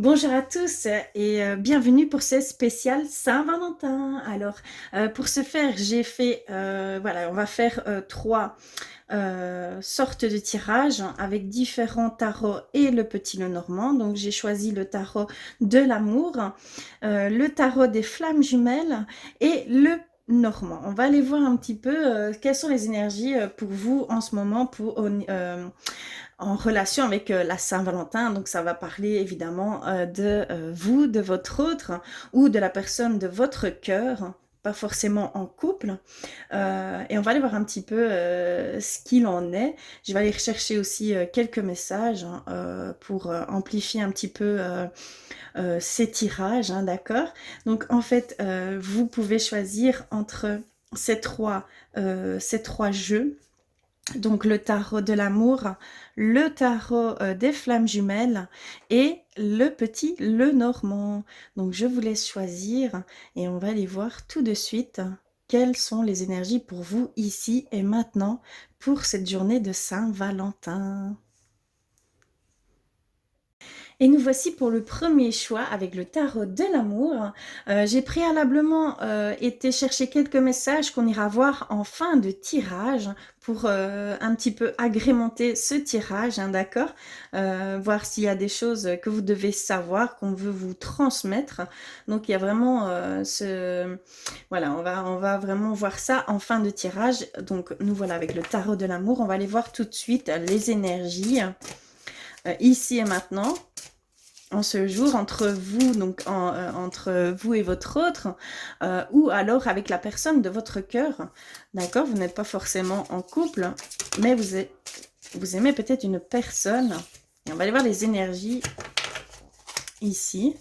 Bonjour à tous et bienvenue pour ce spécial Saint-Valentin. Alors, pour ce faire, j'ai fait, voilà, on va faire 3 sortes de tirages avec différents tarots et le petit Lenormand. Donc, j'ai choisi le tarot de l'amour, le tarot des flammes jumelles et le Normand. On va aller voir un petit peu quelles sont les énergies pour vous en ce moment en relation avec la Saint-Valentin. Donc, ça va parler évidemment de vous, de votre autre ou de la personne de votre cœur, pas forcément en couple. Et on va aller voir un petit peu ce qu'il en est. Je vais aller rechercher aussi quelques messages hein, pour amplifier un petit peu ces tirages, hein, d'accord? Donc, en fait, vous pouvez choisir entre ces trois jeux. Donc le tarot de l'amour, le tarot des flammes jumelles et le petit Lenormand. Donc je vous laisse choisir et on va aller voir tout de suite quelles sont les énergies pour vous ici et maintenant pour cette journée de Saint-Valentin. Et nous voici pour le premier choix avec le tarot de l'amour. J'ai préalablement été chercher quelques messages qu'on ira voir en fin de tirage pour un petit peu agrémenter ce tirage, hein, d'accord, voir s'il y a des choses que vous devez savoir, qu'on veut vous transmettre. Donc il y a vraiment voilà, on va vraiment voir ça en fin de tirage. Donc nous voilà avec le tarot de l'amour. On va aller voir tout de suite les énergies ici et maintenant en ce jour entre vous, donc entre vous et votre autre, ou alors avec la personne de votre cœur, d'accord? Vous n'êtes pas forcément en couple, mais vous aimez peut-être une personne. Et on va aller voir les énergies ici.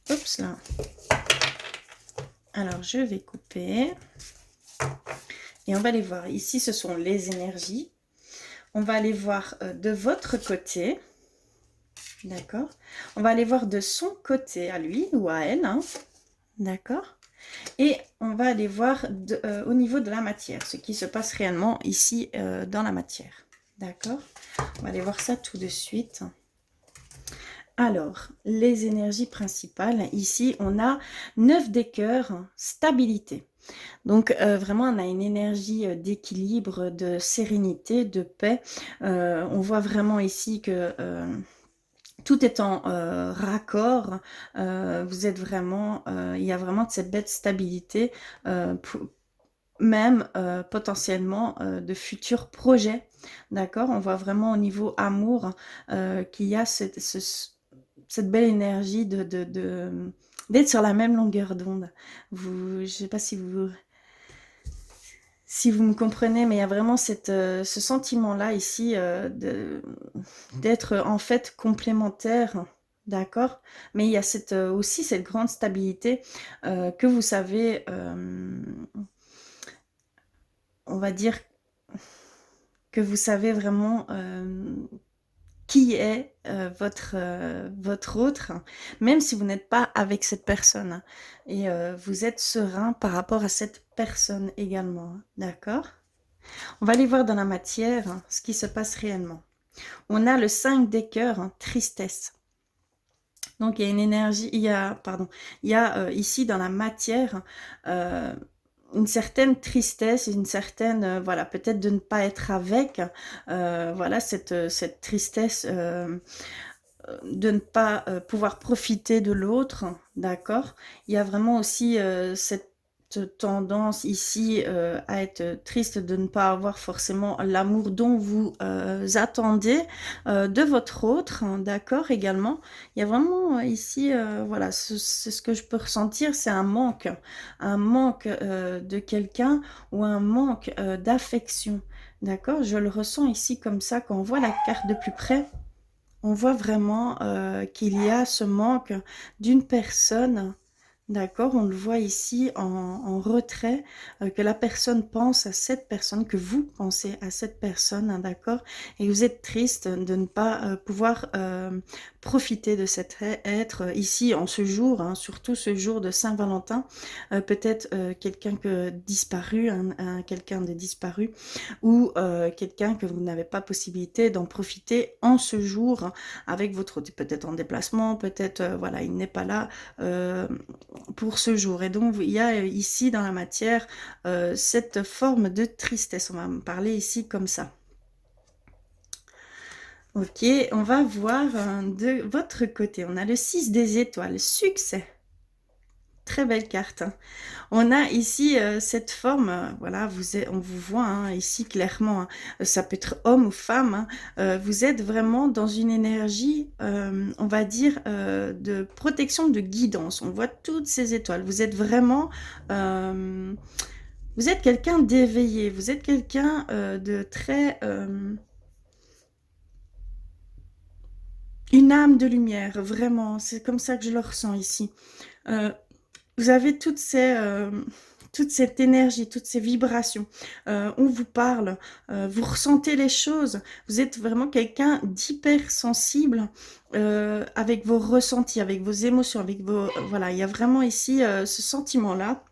Oups là. Alors, je vais couper. Et on va aller voir. Ici, ce sont les énergies. On va aller voir de votre côté. D'accord? On va aller voir de son côté à lui ou à elle. Hein, d'accord? Et on va aller voir au niveau de la matière, ce qui se passe réellement ici dans la matière. D'accord? On va aller voir ça tout de suite. Alors, les énergies principales, ici, on a 9 des cœurs, stabilité. Donc, vraiment, on a une énergie d'équilibre, de sérénité, de paix. On voit vraiment ici que tout est en raccord. Vous êtes vraiment, il y a vraiment cette belle stabilité, même potentiellement de futurs projets. D'accord? On voit vraiment au niveau amour qu'il y a cette belle énergie d'être sur la même longueur d'onde. Je ne sais pas si vous me comprenez, mais il y a vraiment ce sentiment-là ici d'être en fait complémentaire, d'accord? Mais il y a aussi cette grande stabilité que vous savez, on va dire que vous savez vraiment qui est votre autre, même si vous n'êtes pas avec cette personne. Et vous êtes serein par rapport à cette personne également, d'accord? On va aller voir dans la matière ce qui se passe réellement. On a le 5 des cœurs, tristesse. Donc il y a une énergie, il y a ici dans la matière une certaine tristesse, une certaine, voilà, peut-être de ne pas être avec, voilà, cette tristesse de ne pas pouvoir profiter de l'autre, d'accord? Il y a vraiment aussi cette tendance ici à être triste de ne pas avoir forcément l'amour dont vous attendez de votre autre, hein, d'accord, également. Il y a vraiment ici, voilà, c'est ce que je peux ressentir, c'est un manque de quelqu'un ou un manque d'affection, d'accord? Je le ressens ici comme ça, quand on voit la carte de plus près. On voit vraiment qu'il y a ce manque d'une personne, d'accord? On le voit ici en retrait, que la personne pense à cette personne, que vous pensez à cette personne, hein, d'accord? Et vous êtes triste de ne pas pouvoir profiter de cet être ici en ce jour, hein, surtout ce jour de Saint-Valentin, peut-être quelqu'un que disparu, quelqu'un de disparu, ou quelqu'un que vous n'avez pas possibilité d'en profiter en ce jour hein, avec votre hôte, peut-être en déplacement, peut-être voilà, il n'est pas là pour ce jour. Et donc il y a ici dans la matière cette forme de tristesse. On va me parler ici comme ça. Ok, on va voir de votre côté. On a le 6 des étoiles, succès. Très belle carte. Hein. On a ici cette forme, voilà, on vous voit hein, ici clairement, hein, ça peut être homme ou femme, hein, vous êtes vraiment dans une énergie, on va dire, de protection, de guidance. On voit toutes ces étoiles. Vous êtes vraiment, vous êtes quelqu'un d'éveillé, vous êtes quelqu'un de très... une âme de lumière, vraiment, c'est comme ça que je le ressens ici. Vous avez toute cette énergie, toutes ces vibrations. On vous parle, vous ressentez les choses. Vous êtes vraiment quelqu'un d'hypersensible avec vos ressentis, avec vos émotions, avec vos... voilà, il y a vraiment ici ce sentiment-là.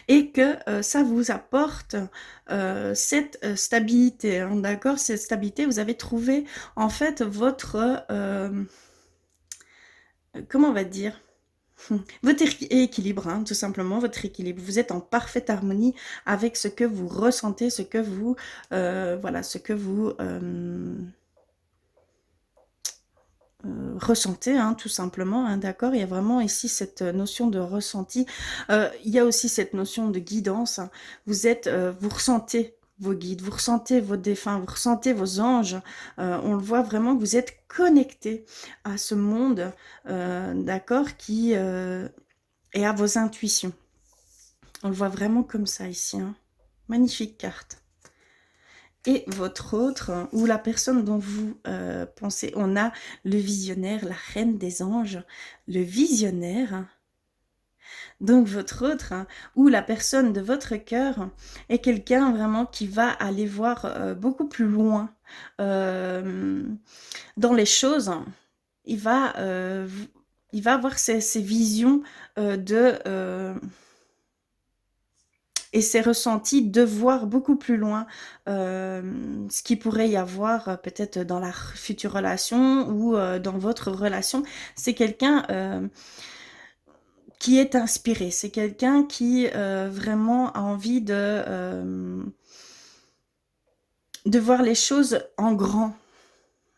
Et que ça vous apporte cette stabilité, hein, d'accord? Cette stabilité, vous avez trouvé en fait votre... comment on va dire? Votre équilibre, hein, tout simplement, votre équilibre. Vous êtes en parfaite harmonie avec ce que vous ressentez, ce que vous, voilà, ce que vous ressentez, hein, tout simplement, hein, d'accord. Il y a vraiment ici cette notion de ressenti. Il y a aussi cette notion de guidance. Hein. Vous êtes, vous ressentez vos guides, vous ressentez vos défunts, vous ressentez vos anges. On le voit vraiment que vous êtes connecté à ce monde, d'accord, qui et à vos intuitions. On le voit vraiment comme ça ici. Hein. Magnifique carte. Et votre autre, ou la personne dont vous pensez, on a le visionnaire, la reine des anges, le visionnaire. Donc votre autre, ou la personne de votre cœur, est quelqu'un vraiment qui va aller voir beaucoup plus loin dans les choses. Il va avoir ces visions et ses ressentis de voir beaucoup plus loin ce qu'il pourrait y avoir peut-être dans la future relation ou dans votre relation. C'est quelqu'un qui est inspiré, c'est quelqu'un qui vraiment a envie de voir les choses en grand.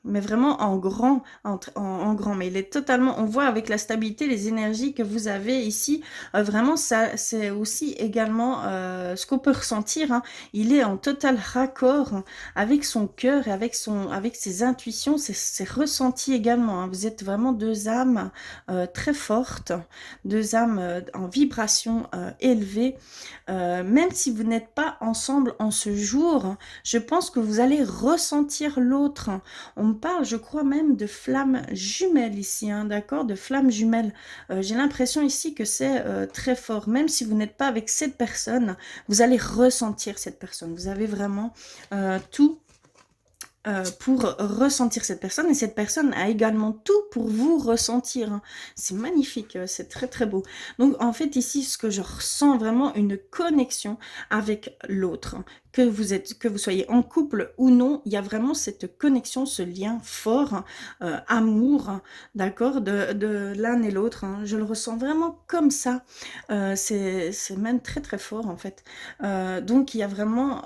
Mais vraiment en grand, en grand. Mais il est totalement, on voit avec la stabilité, les énergies que vous avez ici, vraiment, ça, c'est aussi également ce qu'on peut ressentir. Hein. Il est en total raccord avec son cœur et avec ses intuitions, ses ressentis également. Hein. Vous êtes vraiment deux âmes très fortes, deux âmes en vibration élevée. Même si vous n'êtes pas ensemble en ce jour, je pense que vous allez ressentir l'autre. On me parle, je crois même de flammes jumelles ici, hein, d'accord, de flammes jumelles. J'ai l'impression ici que c'est très fort. Même si vous n'êtes pas avec cette personne, vous allez ressentir cette personne. Vous avez vraiment tout pour ressentir cette personne, et cette personne a également tout pour vous ressentir. Hein. C'est magnifique, c'est très très beau. Donc en fait ici, ce que je ressens vraiment, une connexion avec l'autre. Hein. Que vous soyez en couple ou non, il y a vraiment cette connexion, ce lien fort, amour, hein, d'accord, de l'un et l'autre. Hein. Je le ressens vraiment comme ça. C'est même très très fort en fait. Donc il y a vraiment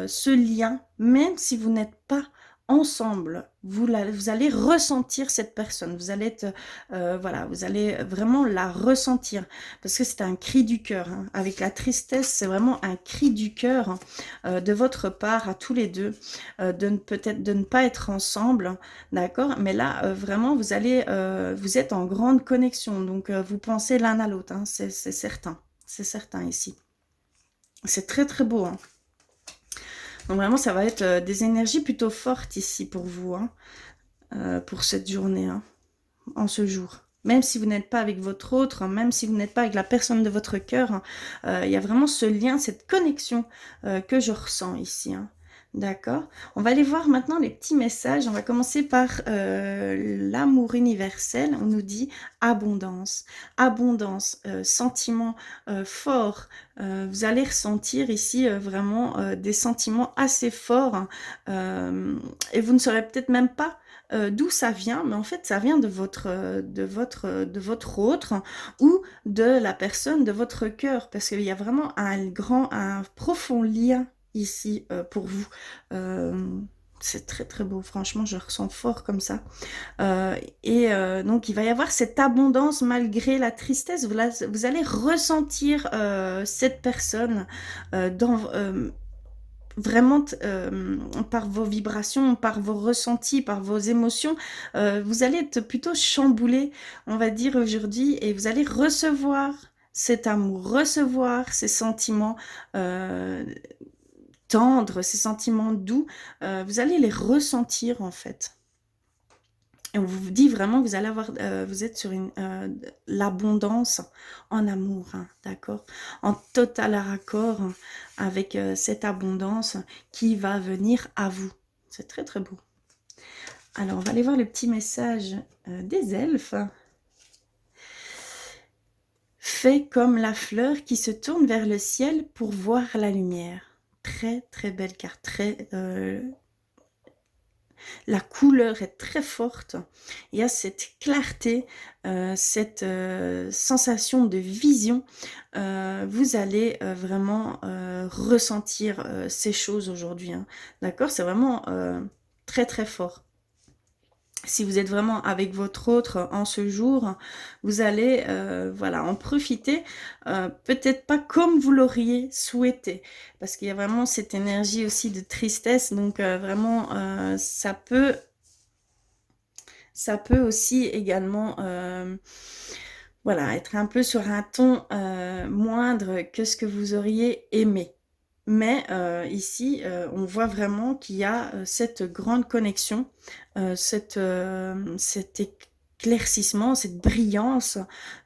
ce lien, même si vous n'êtes pas ensemble, vous allez ressentir cette personne, vous allez être, voilà, vous allez vraiment la ressentir, parce que c'est un cri du cœur, hein. Avec la tristesse, c'est vraiment un cri du cœur de votre part à tous les deux, peut-être de ne pas être ensemble, d'accord, mais là, vraiment, vous êtes en grande connexion, donc vous pensez l'un à l'autre, hein, c'est certain ici. C'est très très beau, hein. Donc vraiment, ça va être des énergies plutôt fortes ici pour vous, hein, pour cette journée, hein, en ce jour. Même si vous n'êtes pas avec votre autre, hein, même si vous n'êtes pas avec la personne de votre cœur, hein, il y a vraiment ce lien, cette connexion que je ressens ici. Hein. D'accord. On va aller voir maintenant les petits messages. On va commencer par l'amour universel. On nous dit abondance, abondance, sentiments forts. Vous allez ressentir ici vraiment des sentiments assez forts, hein, et vous ne saurez peut-être même pas d'où ça vient, mais en fait ça vient de votre autre, hein, ou de la personne de votre cœur, parce qu'il y a vraiment un profond lien ici pour vous. C'est très très beau, franchement je ressens fort comme ça. Donc il va y avoir cette abondance malgré la tristesse. Vous allez ressentir cette personne vraiment par vos vibrations, par vos ressentis, par vos émotions. Vous allez être plutôt chamboulé, on va dire aujourd'hui, et vous allez recevoir cet amour, recevoir ces sentiments tendres, ces sentiments doux, vous allez les ressentir en fait. Et on vous dit vraiment que vous allez avoir, vous êtes sur l'abondance en amour, hein, d'accord? En total raccord avec cette abondance qui va venir à vous. C'est très très beau. Alors on va aller voir le petit message des elfes. Fais comme la fleur qui se tourne vers le ciel pour voir la lumière. Très très belle carte, la couleur est très forte. Il y a cette clarté, cette sensation de vision. Vous allez vraiment ressentir ces choses aujourd'hui, hein. D'accord? C'est vraiment très très fort. Si vous êtes vraiment avec votre autre en ce jour, vous allez voilà, en profiter, peut-être pas comme vous l'auriez souhaité, parce qu'il y a vraiment cette énergie aussi de tristesse, donc vraiment ça peut aussi également voilà, être un peu sur un ton moindre que ce que vous auriez aimé. Mais ici, on voit vraiment qu'il y a cette grande connexion, cet éclaircissement, cette brillance,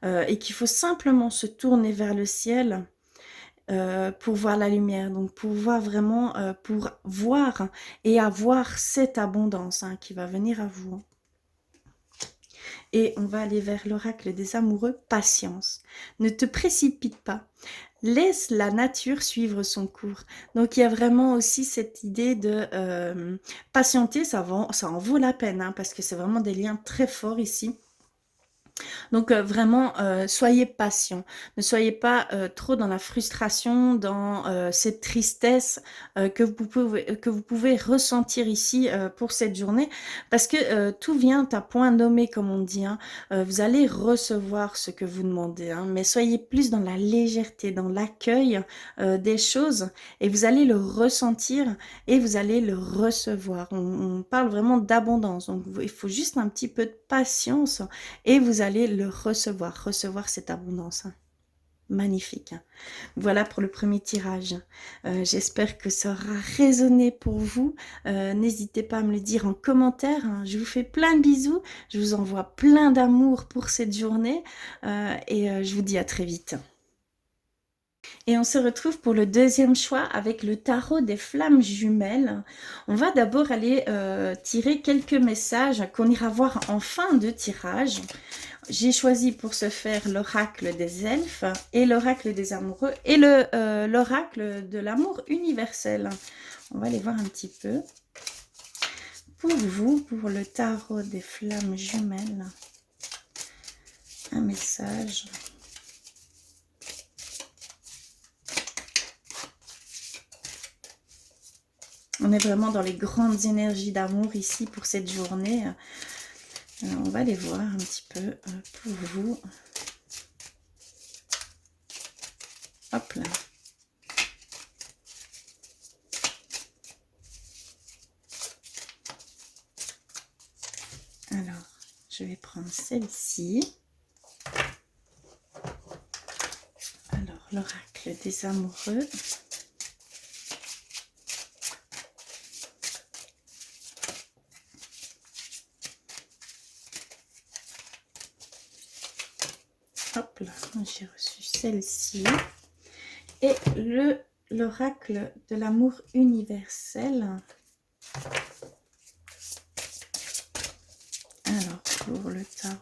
et qu'il faut simplement se tourner vers le ciel pour voir la lumière. Donc pour voir vraiment, pour voir et avoir cette abondance, hein, qui va venir à vous. Et on va aller vers l'oracle des amoureux, patience. Ne te précipite pas. Laisse la nature suivre son cours. Donc il y a vraiment aussi cette idée de patienter, ça en vaut la peine, hein, parce que c'est vraiment des liens très forts ici. Donc vraiment, soyez patient. Ne soyez pas trop dans la frustration, dans cette tristesse que vous pouvez ressentir ici pour cette journée, parce que tout vient à point nommé, comme on dit, hein. Vous allez recevoir ce que vous demandez, hein, mais soyez plus dans la légèreté, dans l'accueil des choses, et vous allez le ressentir et vous allez le recevoir. On parle vraiment d'abondance, donc il faut juste un petit peu de patience et vous allez le recevoir cette abondance, hein. Magnifique, hein. Voilà pour le premier tirage. J'espère que ça aura résonné pour vous. N'hésitez pas à me le dire en commentaire, hein. Je vous fais plein de bisous. Je vous envoie plein d'amour pour cette journée. Et je vous dis à très vite. Et on se retrouve pour le deuxième choix avec le tarot des flammes jumelles. On va d'abord aller tirer quelques messages qu'on ira voir en fin de tirage. J'ai choisi pour ce faire l'oracle des elfes et l'oracle des amoureux et l'oracle de l'amour universel. On va aller voir un petit peu. Pour vous, pour le tarot des flammes jumelles, un message. On est vraiment dans les grandes énergies d'amour ici pour cette journée. On va aller voir un petit peu pour vous. Hop là. Alors, je vais prendre celle-ci. Alors, l'oracle des amoureux. Hop là, j'ai reçu celle-ci. Et l'oracle de l'amour universel. universel. Alors, pour le tarot,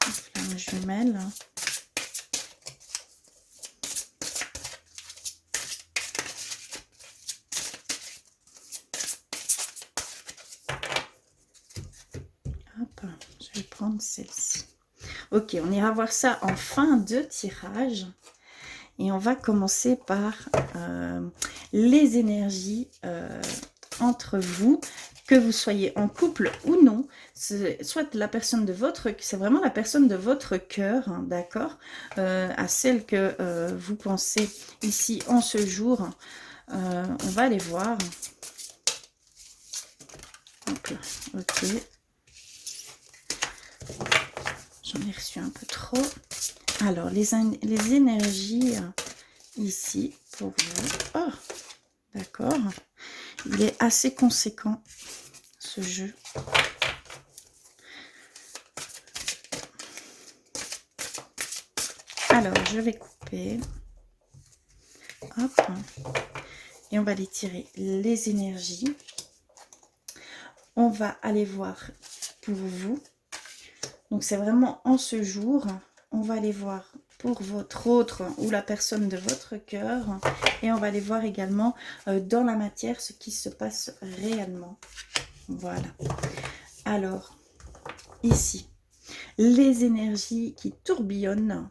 flamme jumelle. Hop, je vais prendre celle-ci. Ok, on ira voir ça en fin de tirage. Et on va commencer par les énergies entre vous, que vous soyez en couple ou non. Soit la personne de votre... C'est vraiment la personne de votre cœur, hein, d'accord, à celle que vous pensez ici en ce jour. On va aller voir. Donc, ok. J'en ai reçu un peu trop. Alors, les énergies ici pour vous. Oh, d'accord. Il est assez conséquent, ce jeu. Alors, je vais couper. Hop. Et on va les tirer, les énergies. On va aller voir pour vous. Donc, c'est vraiment en ce jour. On va aller voir pour votre autre ou la personne de votre cœur. Et on va aller voir également dans la matière ce qui se passe réellement. Voilà. Alors, ici, les énergies qui tourbillonnent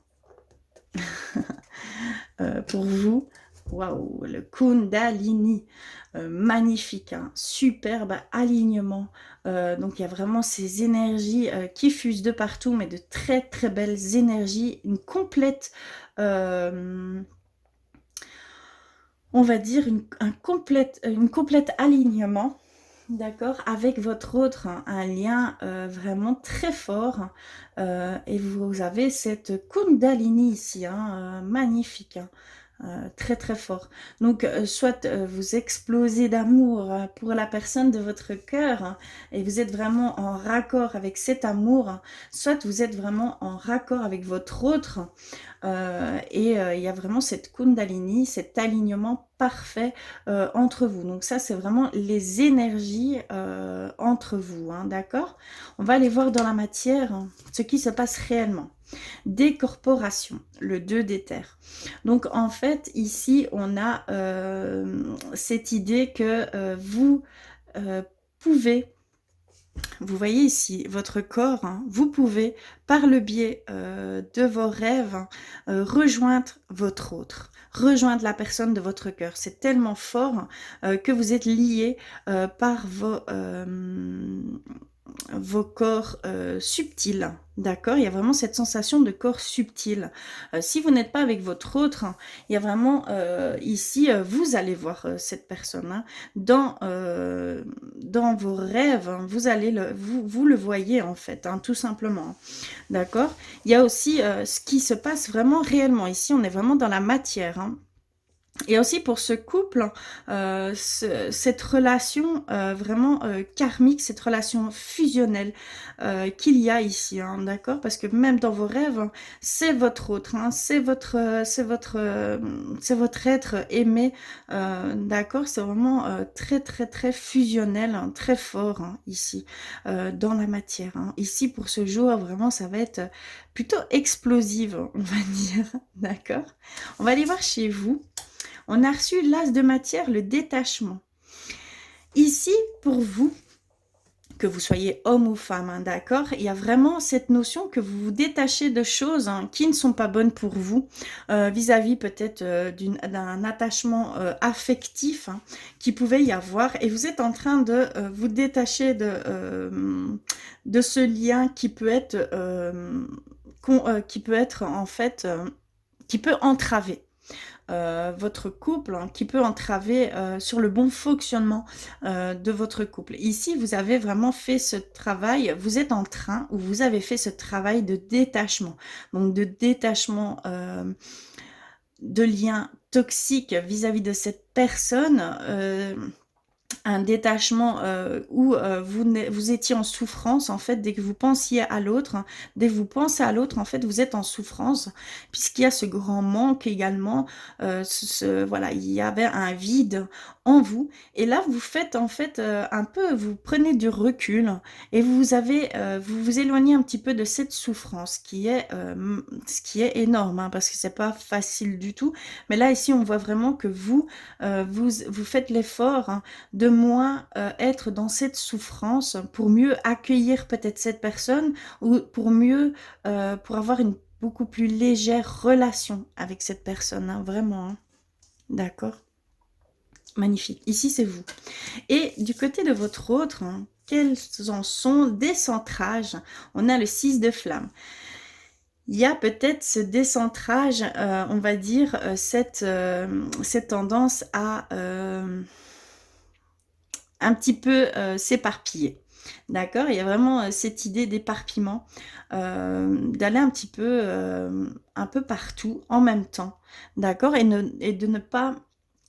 pour vous. Waouh, le Kundalini, magnifique, hein, superbe alignement. Donc il y a vraiment ces énergies qui fusent de partout, mais de très très belles énergies, une complète, on va dire une complète alignement. D'accord, avec votre autre, hein, un lien vraiment très fort. Et vous avez cette Kundalini ici, hein, magnifique. Hein. Très très fort. Donc soit vous explosez d'amour pour la personne de votre cœur, hein, et vous êtes vraiment en raccord avec cet amour, hein, soit vous êtes vraiment en raccord avec votre autre, et il y a vraiment cette Kundalini, cet alignement parfait entre vous. Donc ça, c'est vraiment les énergies entre vous, hein, d'accord? On va aller voir dans la matière, hein, ce qui se passe réellement. Décorporation, le 2 d'éther. Donc en fait, ici, on a cette idée que vous pouvez, vous voyez ici, votre corps, hein, vous pouvez, par le biais de vos rêves, rejoindre votre autre, rejoindre la personne de votre cœur. C'est tellement fort que vous êtes liés par vos corps subtils, d'accord? Il y a vraiment cette sensation de corps subtil. Si vous n'êtes pas avec votre autre, hein, il y a vraiment ici, vous allez voir cette personne, hein, dans vos rêves, hein, vous allez vous le voyez en fait, hein, tout simplement, d'accord? Il y a aussi ce qui se passe vraiment réellement. Ici, on est vraiment dans la matière, hein. Et aussi pour ce couple, cette relation vraiment karmique, cette relation fusionnelle qu'il y a ici, hein, d'accord? Parce que même dans vos rêves, hein, c'est votre autre, hein, c'est votre être aimé, d'accord? C'est vraiment très très très fusionnel, hein, très fort, hein, ici, dans la matière, hein. Ici, pour ce jour, vraiment, ça va être plutôt explosive, on va dire, d'accord? On va aller voir chez vous. On a reçu l'as de matière, le détachement. Ici, pour vous, que vous soyez homme ou femme, hein, d'accord, il y a vraiment cette notion que vous vous détachez de choses, hein, qui ne sont pas bonnes pour vous, vis-à-vis peut-être d'un attachement affectif, hein, qui pouvait y avoir, et vous êtes en train de vous détacher de ce lien qui peut être en fait, qui peut entraver votre couple, hein, qui peut entraver sur le bon fonctionnement de votre couple. Ici, vous avez vraiment fait ce travail, vous êtes en train, ou vous avez fait ce travail de détachement. Donc de détachement de liens toxiques vis-à-vis de cette personne un détachement où vous étiez en souffrance, en fait, dès que vous pensiez à l'autre, dès que vous pensez à l'autre, en fait, vous êtes en souffrance, puisqu'il y a ce grand manque également, voilà, il y avait un vide en vous, et là, vous faites, en fait, un peu, vous prenez du recul, et vous vous éloignez un petit peu de cette souffrance, ce qui est énorme, hein, parce que c'est pas facile du tout, mais là, ici, on voit vraiment que vous faites l'effort, hein, de moins être dans cette souffrance pour mieux accueillir peut-être cette personne ou pour mieux, pour avoir une beaucoup plus légère relation avec cette personne, hein, vraiment. Hein. D'accord? Magnifique. Ici, c'est vous. Et du côté de votre autre, hein, quels en sont des centrages? On a le 6 de flamme. Il y a peut-être ce décentrage, on va dire, cette tendance à un petit peu s'éparpiller. D'accord? Il y a vraiment cette idée d'éparpillement, d'aller un peu partout en même temps. D'accord? Et de ne pas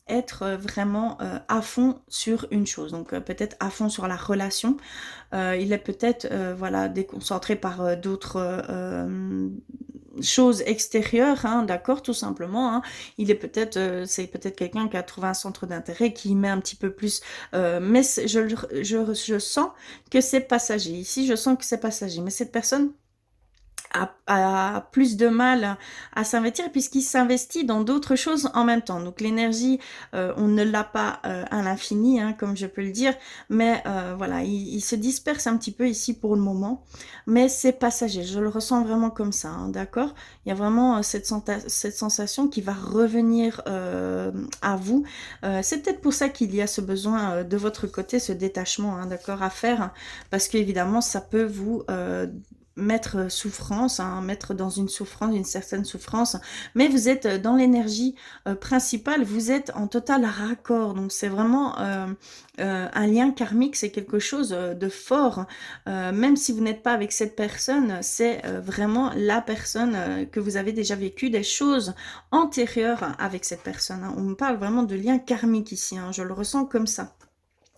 être vraiment à fond sur une chose. Donc peut-être à fond sur la relation. Il est peut-être voilà, déconcentré par d'autres choses extérieures, hein, d'accord, tout simplement. Hein. Il est peut-être, c'est peut-être quelqu'un qui a trouvé un centre d'intérêt, qui y met un petit peu plus, mais je sens que c'est passager. Ici, je sens que c'est passager, mais cette personne a plus de mal à s'investir puisqu'il s'investit dans d'autres choses en même temps. Donc l'énergie, on ne l'a pas à l'infini, hein, comme je peux le dire, mais voilà, il se disperse un petit peu ici pour le moment, mais c'est passager, je le ressens vraiment comme ça, hein, d'accord? Il y a vraiment cette sensation qui va revenir à vous. C'est peut-être pour ça qu'il y a ce besoin de votre côté, ce détachement, hein, d'accord, à faire, parce qu'évidemment, ça peut vous mettre souffrance, hein, mettre dans une souffrance, une certaine souffrance, mais vous êtes dans l'énergie principale, vous êtes en total raccord, donc c'est vraiment un lien karmique, c'est quelque chose de fort, même si vous n'êtes pas avec cette personne, c'est vraiment la personne que vous avez déjà vécu des choses antérieures avec cette personne, hein. On me parle vraiment de lien karmique ici, hein, je le ressens comme ça.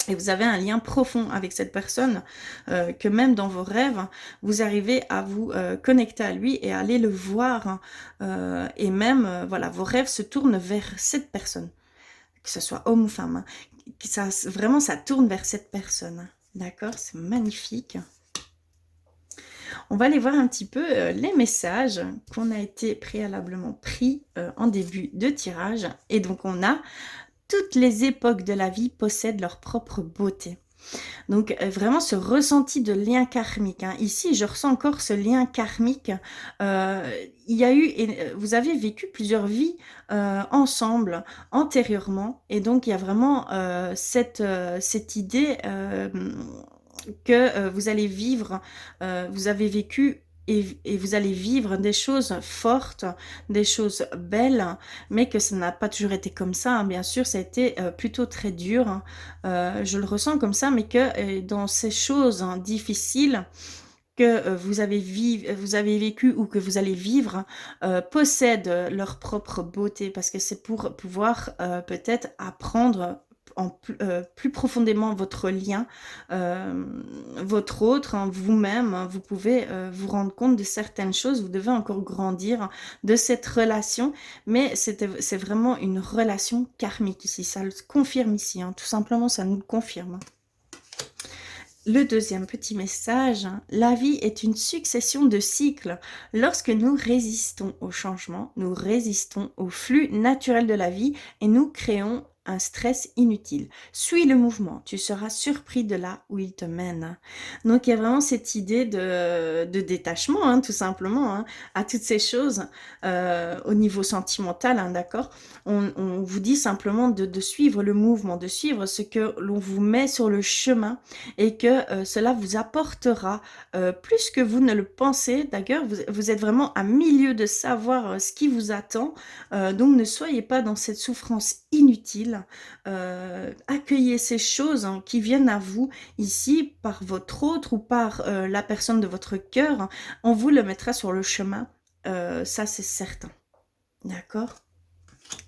Et vous avez un lien profond avec cette personne, que même dans vos rêves, vous arrivez à vous connecter à lui et à aller le voir. Et même, voilà, vos rêves se tournent vers cette personne, que ce soit homme ou femme. Hein, vraiment, ça tourne vers cette personne. D'accord? C'est magnifique. On va aller voir un petit peu les messages qu'on a été préalablement pris en début de tirage. Et donc, on a toutes les époques de la vie possèdent leur propre beauté. Donc vraiment ce ressenti de lien karmique. Hein. Ici, je ressens encore ce lien karmique. Il y a eu, vous avez vécu plusieurs vies ensemble antérieurement, et donc il y a vraiment cette idée que vous allez vivre, vous avez vécu et vous allez vivre des choses fortes, des choses belles, mais que ça n'a pas toujours été comme ça. Hein. Bien sûr, ça a été plutôt très dur. Hein. Je le ressens comme ça, mais que dans ces choses hein, difficiles que vous avez vécu ou que vous allez vivre, possèdent leur propre beauté, parce que c'est pour pouvoir peut-être apprendre plus profondément votre lien, votre autre, hein, vous-même, hein, vous pouvez vous rendre compte de certaines choses, vous devez encore grandir de cette relation, mais c'est vraiment une relation karmique ici, ça le confirme ici, hein, tout simplement ça nous le confirme. Le deuxième petit message, la vie est une succession de cycles. Lorsque nous résistons au changement, nous résistons au flux naturel de la vie et nous créons un stress inutile. Suis le mouvement, tu seras surpris de là où il te mène. Donc il y a vraiment cette idée de détachement, hein, tout simplement, hein, à toutes ces choses au niveau sentimental, hein, d'accord? On vous dit simplement de suivre le mouvement, de suivre ce que l'on vous met sur le chemin et que cela vous apportera plus que vous ne le pensez. D'ailleurs, vous êtes vraiment à milieu de savoir ce qui vous attend, donc ne soyez pas dans cette souffrance inutile. Accueillez ces choses hein, qui viennent à vous ici par votre autre ou par la personne de votre cœur. On vous le mettra sur le chemin, ça c'est certain. D'accord ?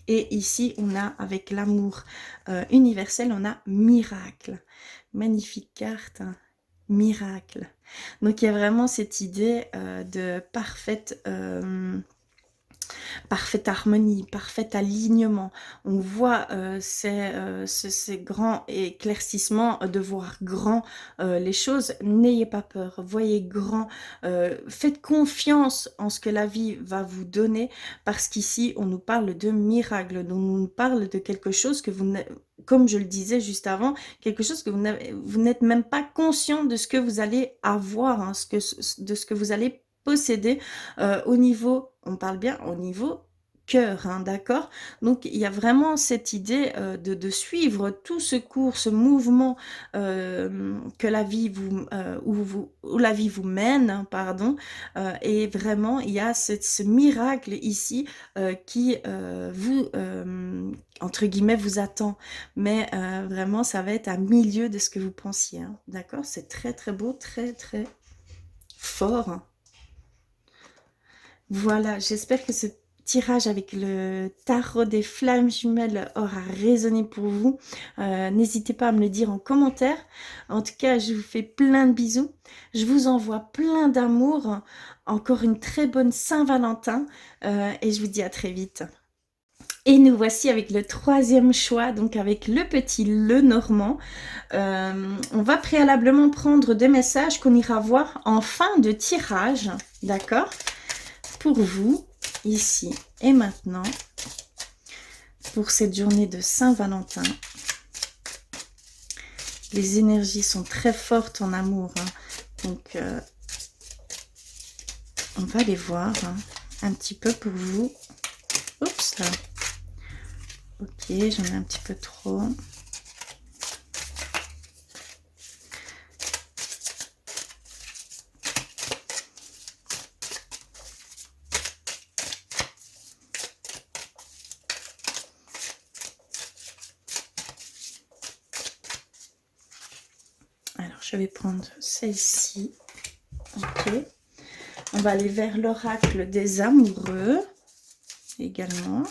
Et ici, on a, avec l'amour universel, on a miracle. Magnifique carte, hein. Miracle. Donc, il y a vraiment cette idée de parfaite harmonie, parfait alignement. On voit ces grands éclaircissements de voir grand les choses. N'ayez pas peur, voyez grand. Faites confiance en ce que la vie va vous donner, parce qu'ici, on nous parle de miracle. On nous parle de quelque chose que comme je le disais juste avant, quelque chose que vous n'êtes même pas conscient de ce que vous allez avoir, hein, de ce que vous allez posséder au niveau, on parle bien au niveau cœur, hein, d'accord? Donc il y a vraiment cette idée de suivre tout ce cours, ce mouvement que la vie où la vie vous mène, hein, pardon, et vraiment il y a ce miracle ici qui entre guillemets vous attend, mais vraiment ça va être à milieu de ce que vous pensiez, hein, d'accord? C'est très très beau, très très fort. Voilà, j'espère que ce tirage avec le tarot des flammes jumelles aura résonné pour vous. N'hésitez pas à me le dire en commentaire. En tout cas, je vous fais plein de bisous. Je vous envoie plein d'amour. Encore une très bonne Saint-Valentin. Et je vous dis à très vite. Et nous voici avec le troisième choix, donc avec le petit Lenormand. On va préalablement prendre deux messages qu'on ira voir en fin de tirage, d'accord ? Pour vous, ici et maintenant, pour cette journée de Saint-Valentin. Les énergies sont très fortes en amour, hein. Donc on va les voir, hein, un petit peu pour vous. Oups là. Ok, j'en ai un petit peu trop. Je vais prendre celle-ci. Ok. On va aller vers l'oracle des amoureux également.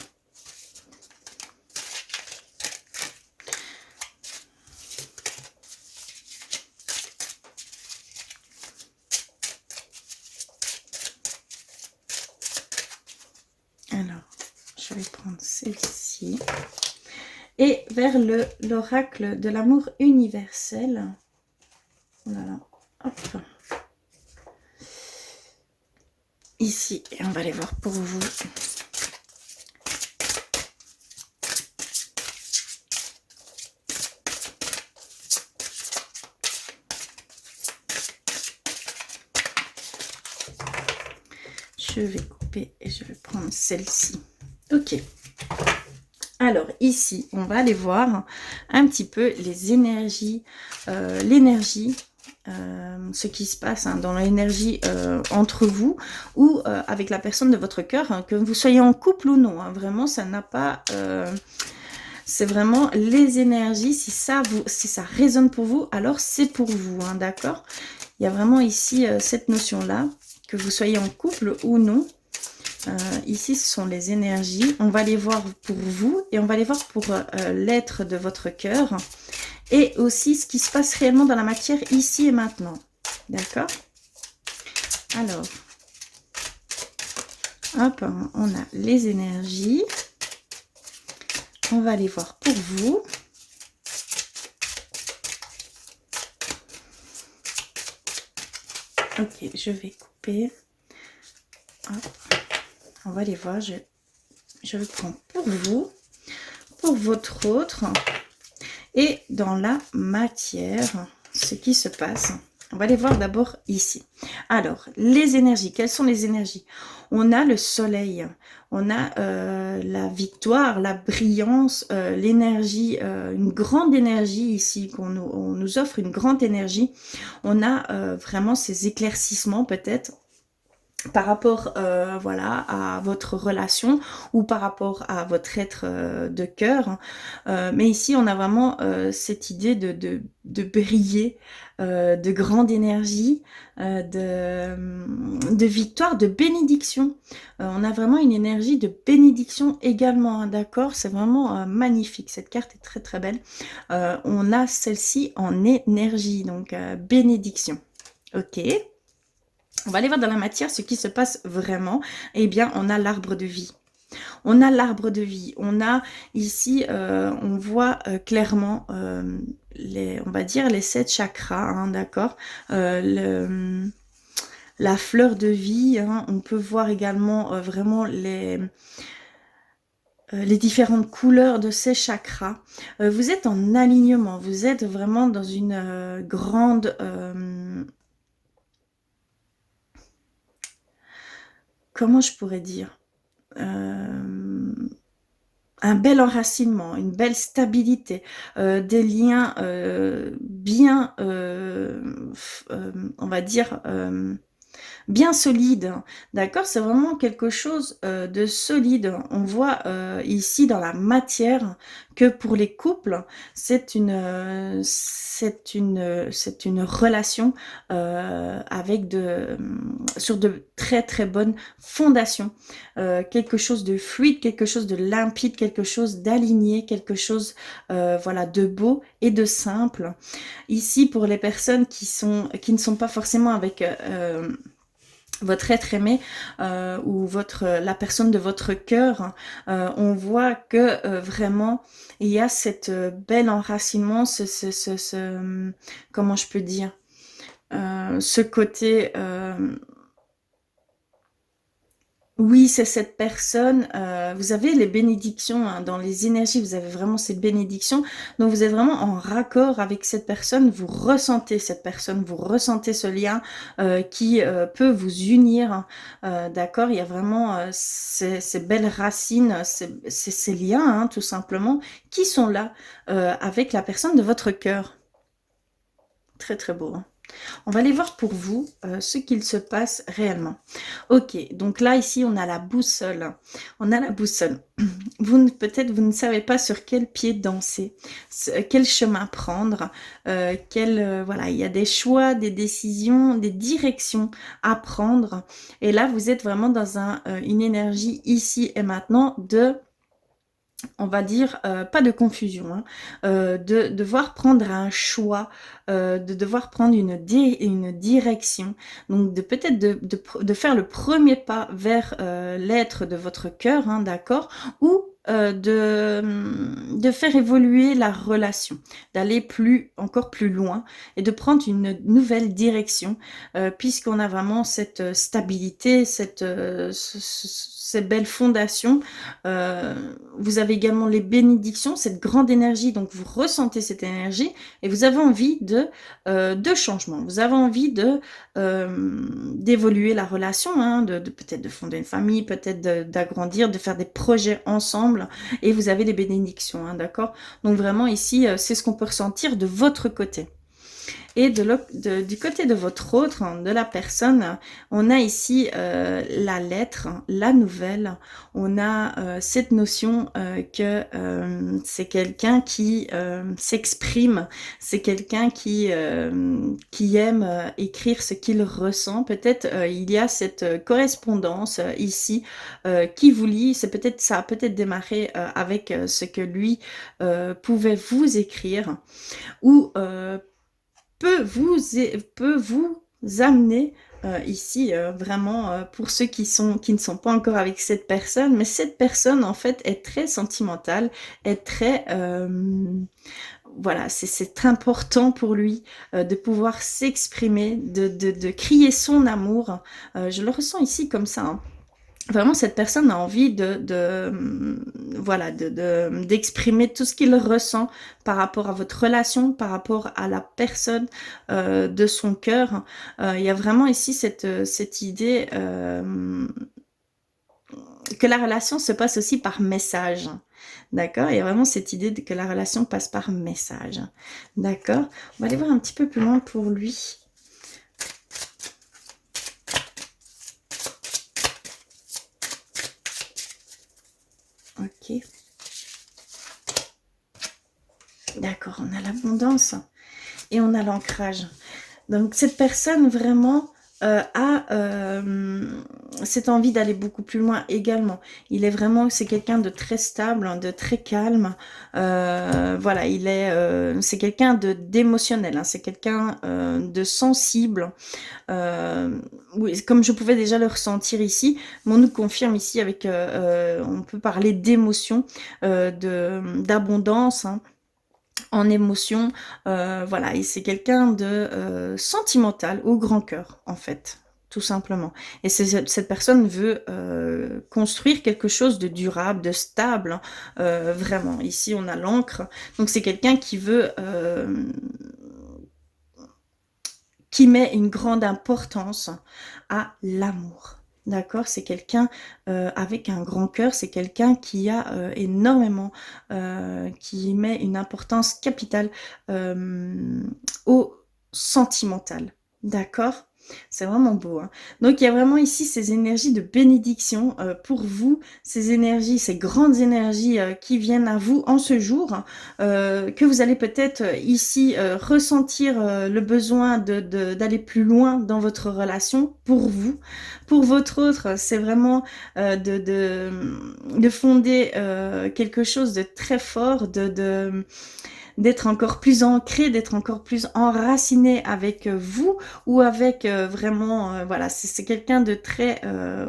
Alors, je vais prendre celle-ci. Et vers l'oracle de l'amour universel. Voilà, hop. Ici, et on va les voir pour vous. Je vais couper et je vais prendre celle-ci. Ok. Alors ici, on va aller voir un petit peu les énergies, l'énergie. Ce qui se passe, hein, dans l'énergie entre vous ou avec la personne de votre cœur, hein, que vous soyez en couple ou non, hein, vraiment ça n'a pas c'est vraiment les énergies. Si ça résonne pour vous, alors c'est pour vous, hein, d'accord? Il y a vraiment ici cette notion là, que vous soyez en couple ou non. Ici ce sont les énergies, on va les voir pour vous et on va les voir pour l'être de votre cœur. Et aussi ce qui se passe réellement dans la matière ici et maintenant. D'accord? Alors, hop, on a les énergies. On va les voir pour vous. Ok, je vais couper. Hop. On va les voir. Je le prends pour vous, pour votre autre. Et dans la matière, ce qui se passe, on va les voir d'abord ici. Alors, les énergies, quelles sont les énergies? On a le soleil, on a la victoire, la brillance, l'énergie, une grande énergie ici, on nous offre une grande énergie. On a vraiment ces éclaircissements peut-être. par rapport voilà, à votre relation ou par rapport à votre être de cœur. Mais ici, on a vraiment cette idée de briller, de grande énergie, de victoire, de bénédiction. On a vraiment une énergie de bénédiction également, hein, d'accord? C'est vraiment magnifique. Cette carte est très très belle. On a celle-ci en énergie, donc bénédiction. Ok. On va aller voir dans la matière ce qui se passe vraiment. Eh bien, on a l'arbre de vie. On a l'arbre de vie. On a ici, on voit clairement on va dire les 7 chakras, hein, d'accord. La fleur de vie. Hein, on peut voir également vraiment les différentes couleurs de ces chakras. Vous êtes en alignement. Vous êtes vraiment dans une grande comment je pourrais dire, un bel enracinement, une belle stabilité, des liens bien, on va dire, bien solide, hein. D'accord? C'est vraiment quelque chose de solide. On voit ici dans la matière que pour les couples, c'est une relation avec sur de très très bonnes fondations. Quelque chose de fluide, quelque chose de limpide, quelque chose d'aligné, quelque chose voilà, de beau et de simple. Ici, pour les personnes qui ne sont pas forcément avec votre être aimé ou la personne de votre cœur, on voit que vraiment il y a cette bel enracinement, comment je peux dire, ce côté oui, c'est cette personne, vous avez les bénédictions, hein, dans les énergies, vous avez vraiment ces bénédictions, donc vous êtes vraiment en raccord avec cette personne, vous ressentez cette personne, vous ressentez ce lien qui peut vous unir, hein, d'accord? Il y a vraiment ces belles racines, ces liens, hein, tout simplement, qui sont là avec la personne de votre cœur. Très très beau, hein. On va aller voir pour vous ce qu'il se passe réellement. Ok, donc là, ici, on a la boussole. On a la boussole. Peut-être vous ne savez pas sur quel pied danser, quel chemin prendre, voilà, il y a des choix, des décisions, des directions à prendre. Et là, vous êtes vraiment dans une énergie ici et maintenant on va dire, pas de confusion, hein, de devoir prendre un choix, de devoir prendre une direction. Donc peut-être de faire le premier pas vers l'être de votre cœur, hein, d'accord? Ou de faire évoluer la relation, d'aller encore plus loin et de prendre une nouvelle direction, puisqu'on a vraiment cette stabilité, ces belles fondations. Vous avez également les bénédictions, cette grande énergie, donc vous ressentez cette énergie et vous avez envie de changement. Vous avez envie d'évoluer la relation, hein, peut-être de fonder une famille, peut-être d'agrandir, de faire des projets ensemble et vous avez les bénédictions, hein, d'accord? Donc vraiment ici, c'est ce qu'on peut ressentir de votre côté. Et du côté de votre autre, hein, de la personne, on a ici la lettre, la nouvelle. On a cette notion que c'est quelqu'un qui s'exprime, c'est quelqu'un qui aime écrire ce qu'il ressent. Peut-être il y a cette correspondance ici qui vous lie. Ça a peut-être démarré avec ce que lui pouvait vous écrire ou peut vous amener ici vraiment pour ceux qui ne sont pas encore avec cette personne, mais cette personne en fait est très sentimentale, est très voilà, c'est très important pour lui de pouvoir s'exprimer, de crier son amour. Je le ressens ici comme ça, hein. Vraiment, cette personne a envie voilà, d'exprimer tout ce qu'il ressent par rapport à votre relation, par rapport à la personne de son cœur. Il y a vraiment ici cette idée que la relation se passe aussi par message. D'accord? Il y a vraiment cette idée que la relation passe par message. D'accord? On va aller voir un petit peu plus loin pour lui. OK. D'accord, on a l'abondance et on a l'ancrage. Donc cette personne vraiment a cette envie d'aller beaucoup plus loin également. C'est quelqu'un de très stable, hein, de très calme. Voilà, c'est quelqu'un d'émotionnel, hein, c'est quelqu'un de sensible. Oui, comme je pouvais déjà le ressentir ici, mais on nous confirme ici on peut parler d'émotion, d'abondance, hein, en émotion, voilà, et c'est quelqu'un de sentimental au grand cœur, en fait, tout simplement. Et cette personne veut construire quelque chose de durable, de stable, hein, vraiment. Ici, on a l'encre, donc c'est quelqu'un qui met une grande importance à l'amour. D'accord, c'est quelqu'un avec un grand cœur, c'est quelqu'un qui a énormément, qui met une importance capitale au sentimental. D'accord, c'est vraiment beau, hein. Donc il y a vraiment ici ces énergies de bénédiction pour vous, ces énergies, ces grandes énergies qui viennent à vous en ce jour, que vous allez peut-être ici ressentir le besoin d'aller plus loin dans votre relation pour vous. Pour votre autre, c'est vraiment de fonder quelque chose de très fort, d'être encore plus ancré, d'être encore plus enraciné avec vous ou avec vraiment, voilà, c'est quelqu'un de très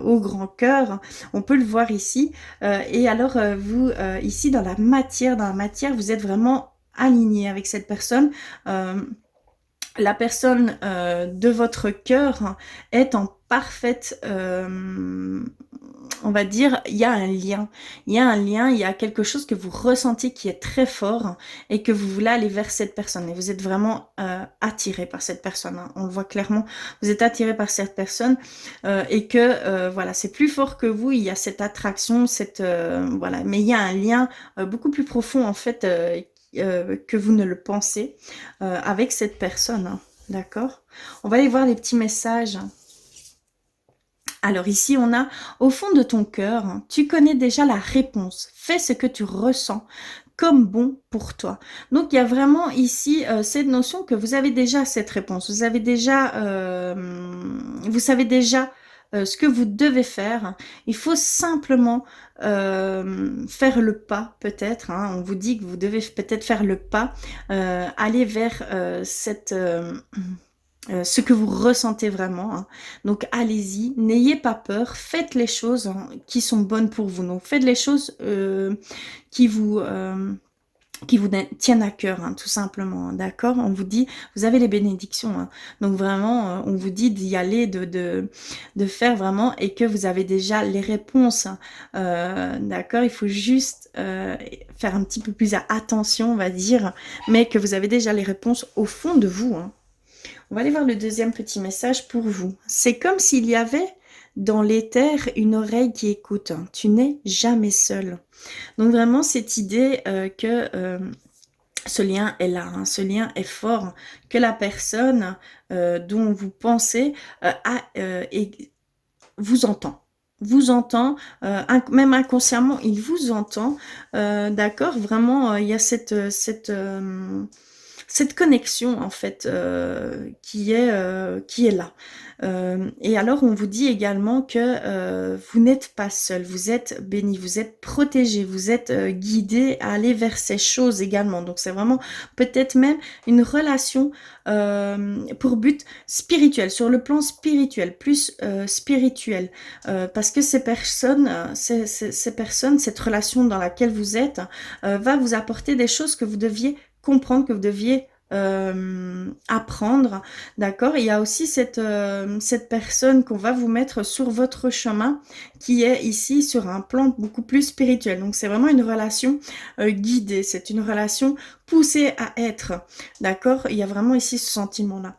au grand cœur. On peut le voir ici. Et alors, vous, ici, dans la matière, vous êtes vraiment aligné avec cette personne. La personne de votre cœur est en parfaite, on va dire, il y a un lien. Il y a un lien, il y a quelque chose que vous ressentez qui est très fort et que vous voulez aller vers cette personne. Et vous êtes vraiment attiré par cette personne, hein. On le voit clairement, vous êtes attiré par cette personne et que, voilà, c'est plus fort que vous. Il y a cette attraction, voilà. Mais il y a un lien beaucoup plus profond, en fait, que vous ne le pensez avec cette personne, hein. D'accord? On va aller voir les petits messages. Alors ici, on a au fond de ton cœur, tu connais déjà la réponse. Fais ce que tu ressens comme bon pour toi. Donc il y a vraiment ici cette notion que vous avez déjà cette réponse. Vous savez déjà ce que vous devez faire. Il faut simplement faire le pas, peut-être, hein. On vous dit que vous devez peut-être faire le pas, aller vers ce que vous ressentez vraiment, hein. Donc allez-y, n'ayez pas peur, faites les choses, hein, qui sont bonnes pour vous. Donc faites les choses qui vous tiennent à cœur, hein, tout simplement, hein, d'accord? On vous dit, vous avez les bénédictions, hein. Donc vraiment, on vous dit d'y aller, de faire vraiment, et que vous avez déjà les réponses, d'accord? Il faut juste faire un petit peu plus attention, on va dire, mais que vous avez déjà les réponses au fond de vous, hein. On va aller voir le deuxième petit message pour vous. C'est comme s'il y avait dans l'éther une oreille qui écoute. Tu n'es jamais seul. Donc vraiment cette idée que ce lien est là, hein, ce lien est fort, que la personne dont vous pensez vous entend. Vous entend, même inconsciemment, il vous entend, d'accord? Vraiment, il y a cette connexion en fait qui est là. Et alors on vous dit également que vous n'êtes pas seul, vous êtes béni, vous êtes protégé, vous êtes guidé à aller vers ces choses également. Donc c'est vraiment peut-être même une relation pour but spirituel, sur le plan spirituel, plus spirituel, parce que ces personnes, cette relation dans laquelle vous êtes va vous apporter des choses que vous deviez comprendre, que vous deviez apprendre, d'accord? Il y a aussi cette personne qu'on va vous mettre sur votre chemin qui est ici sur un plan beaucoup plus spirituel. Donc c'est vraiment une relation guidée, c'est une relation poussée à être, d'accord? Il y a vraiment ici ce sentiment-là.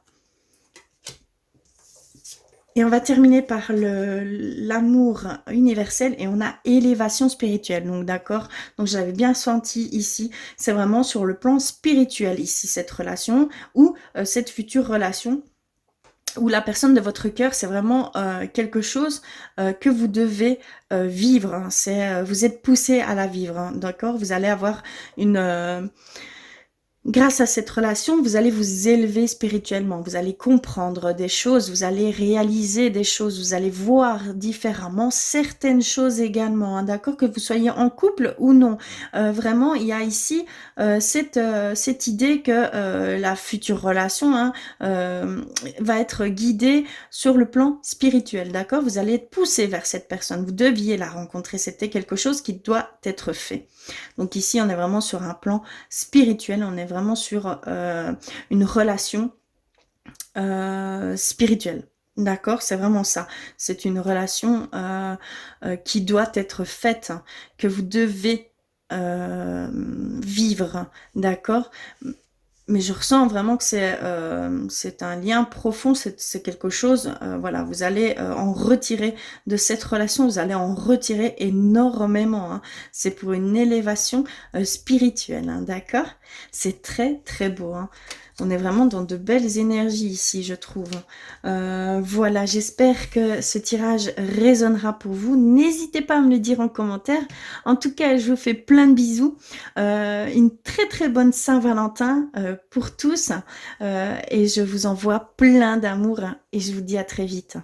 Et on va terminer par l'amour universel et on a élévation spirituelle. Donc d'accord, donc j'avais bien senti ici, c'est vraiment sur le plan spirituel ici cette relation ou cette future relation ou la personne de votre cœur, c'est vraiment quelque chose que vous devez vivre, hein. Vous êtes poussé à la vivre, hein, d'accord? Vous allez avoir une grâce à cette relation, vous allez vous élever spirituellement, vous allez comprendre des choses, vous allez réaliser des choses, vous allez voir différemment certaines choses également, hein, d'accord? Que vous soyez en couple ou non. Vraiment, il y a ici cette idée que la future relation, hein, va être guidée sur le plan spirituel, d'accord? Vous allez être poussé vers cette personne, vous deviez la rencontrer, c'était quelque chose qui doit être fait. Donc ici, on est vraiment sur un plan spirituel, on est vraiment sur une relation spirituelle. D'accord, c'est vraiment ça. C'est une relation qui doit être faite, hein, que vous devez vivre. D'accord, mais je ressens vraiment que c'est un lien profond, c'est quelque chose, voilà, vous allez en retirer de cette relation, vous allez en retirer énormément, hein. C'est pour une élévation spirituelle, hein, d'accord? C'est très très beau, hein. On est vraiment dans de belles énergies ici, je trouve. Voilà, j'espère que ce tirage résonnera pour vous. N'hésitez pas à me le dire en commentaire. En tout cas, je vous fais plein de bisous. Une très très bonne Saint-Valentin pour tous et je vous envoie plein d'amour et je vous dis à très vite.